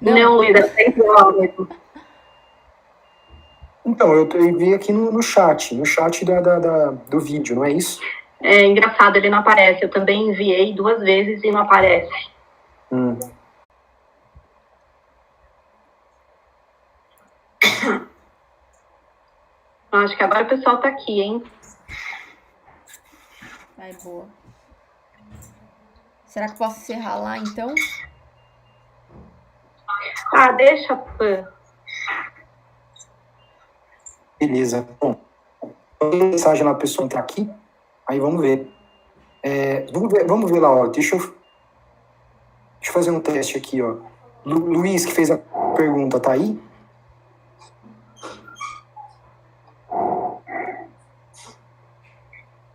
Não, Luiz, é sempre lá mesmo.
Então, eu enviei aqui no chat do vídeo, não é isso?
É engraçado, ele não aparece. Eu também enviei 2 vezes e não aparece. Acho que agora o pessoal tá aqui, hein?
Ai, boa. Será que eu posso encerrar lá, então?
Ah, deixa.
Beleza. Bom, mensagem lá, a pessoa entrar aqui. Aí vamos ver. Vamos ver lá, ó. Deixa eu fazer um teste aqui, ó. Luiz, que fez a pergunta, tá aí?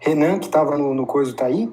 Renan, que tava no coisa, tá aí?